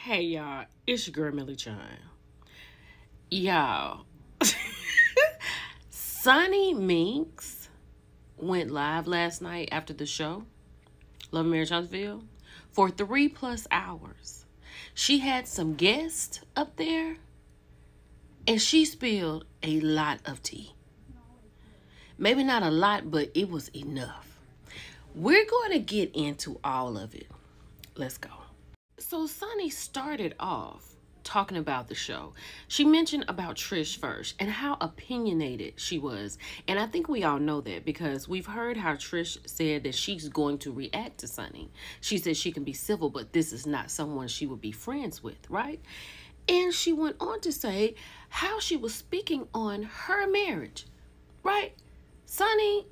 Hey y'all, it's your girl Millie Chan. Y'all, Sunni Minx went live last night after the show, Love and Marriage Huntsville, for 3+ hours. She had some guests up there, and she spilled a lot of tea. Maybe not a lot, but it was enough. We're going to get into all of it. Let's go. So Sunni started off talking about the show. She mentioned about Trish first and how opinionated she was. And I think we all know that because we've heard how Trish said that she's going to react to Sunni. She said she can be civil, but this is not someone she would be friends with, right? And she went on to say how she was speaking on her marriage, right? Sunni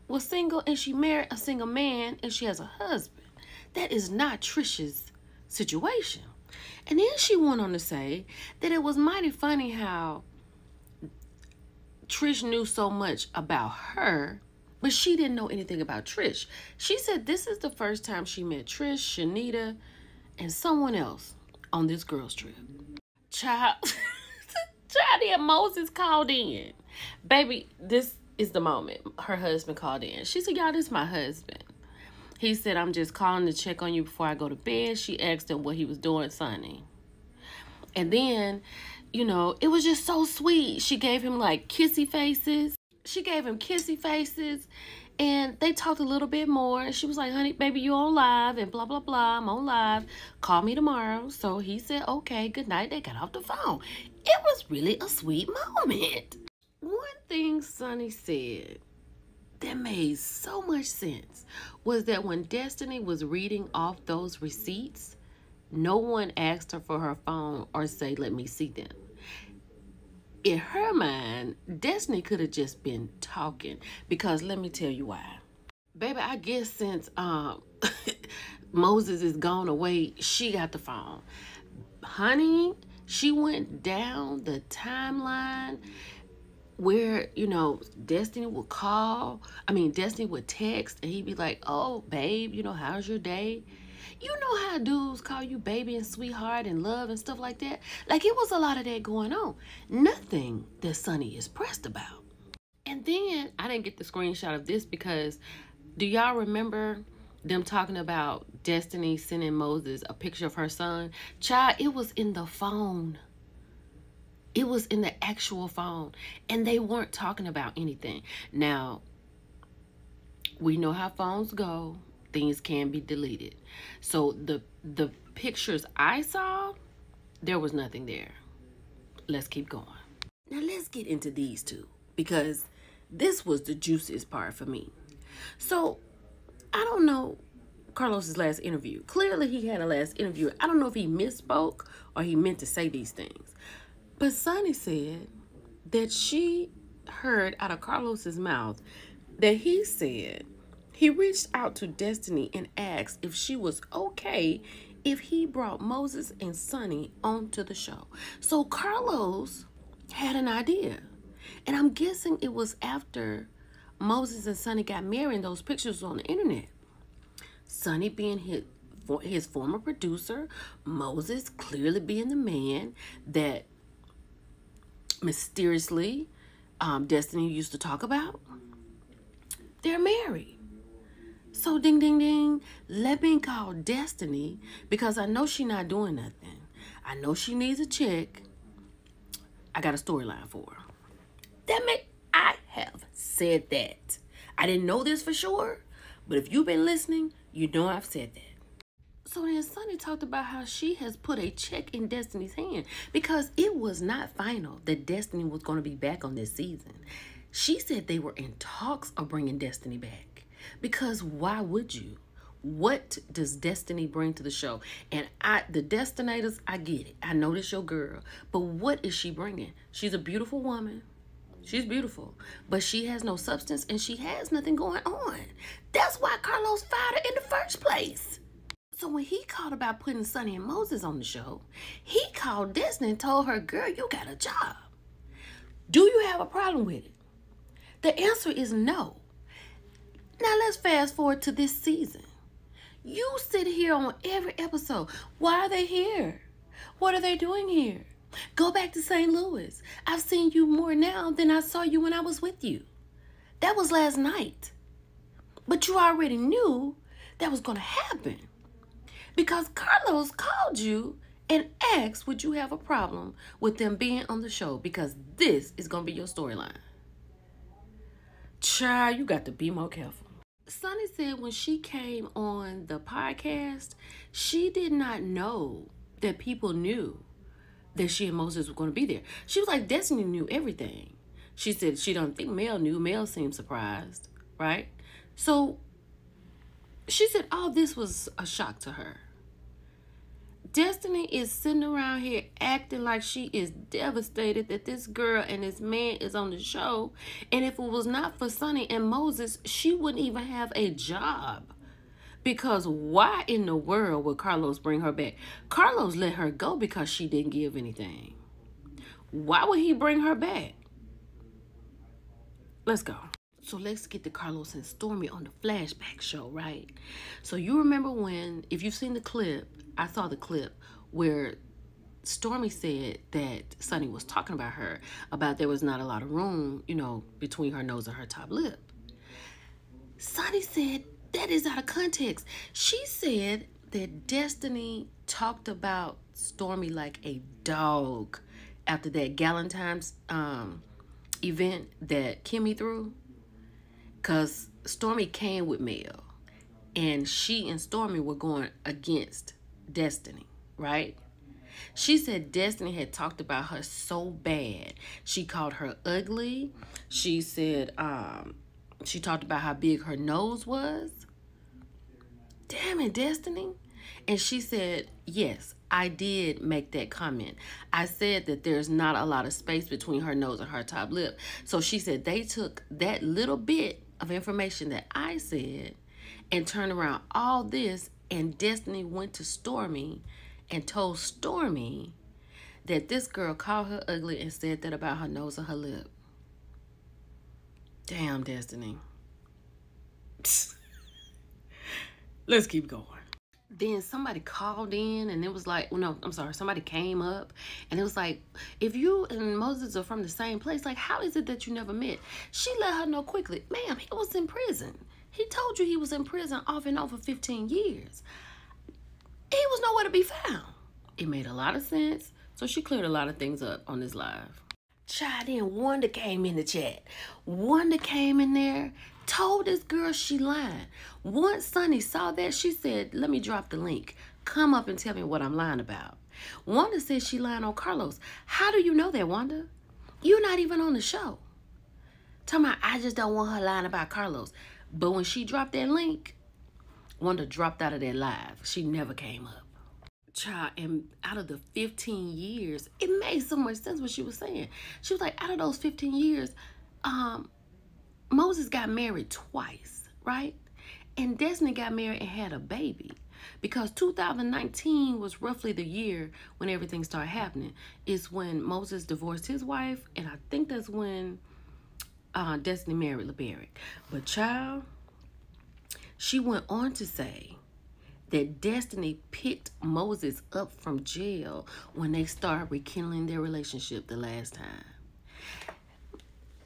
was single and she married a single man and she has a husband. That is not Trish's situation. And then she went on to say that it was mighty funny how Trish knew so much about her, but she didn't know anything about Trish. She said this is the first time she met Trish, Shanita, and someone else on this girls trip. Child, then Moses called in. Baby, this is the moment. Her husband called in. She said, y'all, this is my husband. He said, I'm just calling to check on you before I go to bed. She asked him what he was doing, Sunni. And then, you know, it was just so sweet. She gave him like kissy faces. She gave him kissy faces. And they talked a little bit more. And she was like, honey, baby, you on live and blah, blah, blah. I'm on live. Call me tomorrow. So he said, okay, good night. They got off the phone. It was really a sweet moment. One thing Sunni said that made so much sense was that when Destiny was reading off those receipts, no one asked her for her phone or say, let me see them. In her mind, Destiny could have just been talking because let me tell you why. Baby, I guess since Moses is gone away, she got the phone. Honey, she went down the timeline where, you know, Destiny would Destiny would text and he'd be like, oh, babe, you know, how's your day? You know how dudes call you baby and sweetheart and love and stuff like that? Like, it was a lot of that going on. Nothing that Sunni is pressed about. And then, I didn't get the screenshot of this because, do y'all remember them talking about Destiny sending Moses a picture of her son? Child, it was in the phone. It was in the actual phone. And they weren't talking about anything. Now, we know how phones go. Things can be deleted. So the pictures I saw, there was nothing there. Let's keep going. Now let's get into these two because this was the juiciest part for me. So I don't know Carlos's last interview. Clearly he had a last interview. I don't know if he misspoke or he meant to say these things. But Sunni said that she heard out of Carlos's mouth that he said he reached out to Destiny and asked if she was okay if he brought Moses and Sunni onto the show. So Carlos had an idea. And I'm guessing it was after Moses and Sunni got married and those pictures on the internet. Sunni being his former producer, Moses clearly being the man that mysteriously Destiny used to talk about. They're married. So ding, ding, ding, let me call Destiny because I know she not doing nothing. I know she needs a check. I got a storyline for her. I have said that. I didn't know this for sure, but if you've been listening, you know I've said that. So then Sunni talked about how she has put a check in Destiny's hand because it was not final that Destiny was going to be back on this season. She said they were in talks of bringing Destiny back. Because why would you? What does Destiny bring to the show? And the Destinators, I get it. I know this your girl. But what is she bringing? She's a beautiful woman. She's beautiful. But she has no substance and she has nothing going on. That's why Carlos fired her in the first place. So when he called about putting Sunni and Moses on the show, he called Destiny and told her, girl, you got a job. Do you have a problem with it? The answer is no. Now let's fast forward to this season. You sit here on every episode. Why are they here? What are they doing here? Go back to St. Louis. I've seen you more now than I saw you when I was with you. That was last night. But you already knew that was going to happen because Carlos called you and asked, would you have a problem with them being on the show? Because this is going to be your storyline. Child, you got to be more careful. Sunni said when she came on the podcast, she did not know that people knew that she and Moses were going to be there. She was like, Destiny knew everything. She said she don't think Mel knew. Mel seemed surprised, right? So she said all this was a shock to her. Destiny is sitting around here acting like she is devastated that this girl and this man is on the show. And if it was not for Sunni and Moses, she wouldn't even have a job. Because why in the world would Carlos bring her back? Carlos let her go because she didn't give anything. Why would he bring her back? Let's go. So let's get to Carlos and Stormy on the flashback show, right? So you remember when, if you've seen the clip, I saw the clip where Stormy said that Sunni was talking about her, about there was not a lot of room, you know, between her nose and her top lip. Sunni said that is out of context. She said that Destiny talked about Stormy like a dog after that Galentine's event that Kimmy threw. Because Stormy came with Mel. And she and Stormy were going against Destiny, right? She said Destiny had talked about her so bad. She called her ugly. She said, she talked about how big her nose was. Damn it, Destiny. And she said, yes, I did make that comment. I said that there's not a lot of space between her nose and her top lip. So she said they took that little bit of information that I said and turned around all this, and Destiny went to Stormy and told Stormy that this girl called her ugly and said that about her nose and her lip. Damn, Destiny. Let's keep going. Then somebody called in and it was like, well, no, I'm sorry. Somebody came up and it was like, if you and Moses are from the same place, like, how is it that you never met? She let her know quickly, ma'am, he was in prison. He told you he was in prison off and on for 15 years. He was nowhere to be found. It made a lot of sense. So she cleared a lot of things up on this live. Child, then Wanda came in the chat. Wanda came in there, told this girl she lying. Once Sunni saw that, she said, let me drop the link. Come up and tell me what I'm lying about. Wanda said she lying on Carlos. How do you know that, Wanda? You're not even on the show. Talking about, I just don't want her lying about Carlos. But when she dropped that link, Wanda dropped out of that live. She never came up. Child, and out of the 15 years, it made so much sense what she was saying. She was like, out of those 15 years, Moses got married twice, right? And Destiny got married and had a baby. Because 2019 was roughly the year when everything started happening. It's when Moses divorced his wife, and I think that's when Destiny married LeBaric. But child, she went on to say that Destiny picked Moses up from jail when they started rekindling their relationship the last time.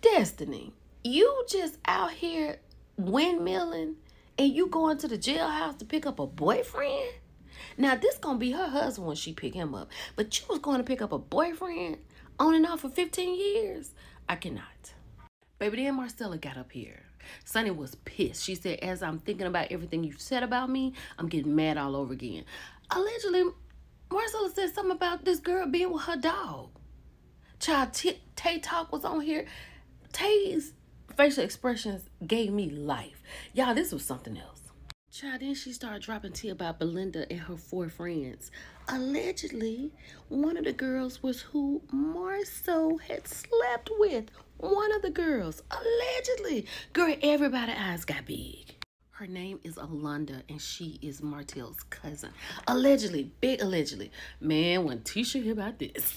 Destiny, you just out here windmilling and you going to the jailhouse to pick up a boyfriend? Now, this gonna be her husband when she pick him up. But you was going to pick up a boyfriend on and off for 15 years? I cannot. Baby, then Marcella got up here. Sunni was pissed. She said, as I'm thinking about everything you said about me, I'm getting mad all over again. Allegedly, Marcella said something about this girl being with her dog. Child, Tay Talk was on here. Tay's facial expressions gave me life. Y'all, this was something else. Child, then she started dropping tea about Belinda and her 4 friends. Allegedly, one of the girls was who Marceau had slept with. One of the girls, allegedly. Girl, everybody's eyes got big. Her name is Alonda, and she is Martell's cousin. Allegedly, big allegedly. Man, when Tisha hear about this.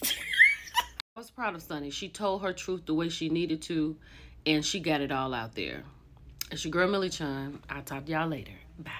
I was proud of Sunni. She told her truth the way she needed to, and she got it all out there. It's your girl, Millie Chun. I'll talk to y'all later. Bye.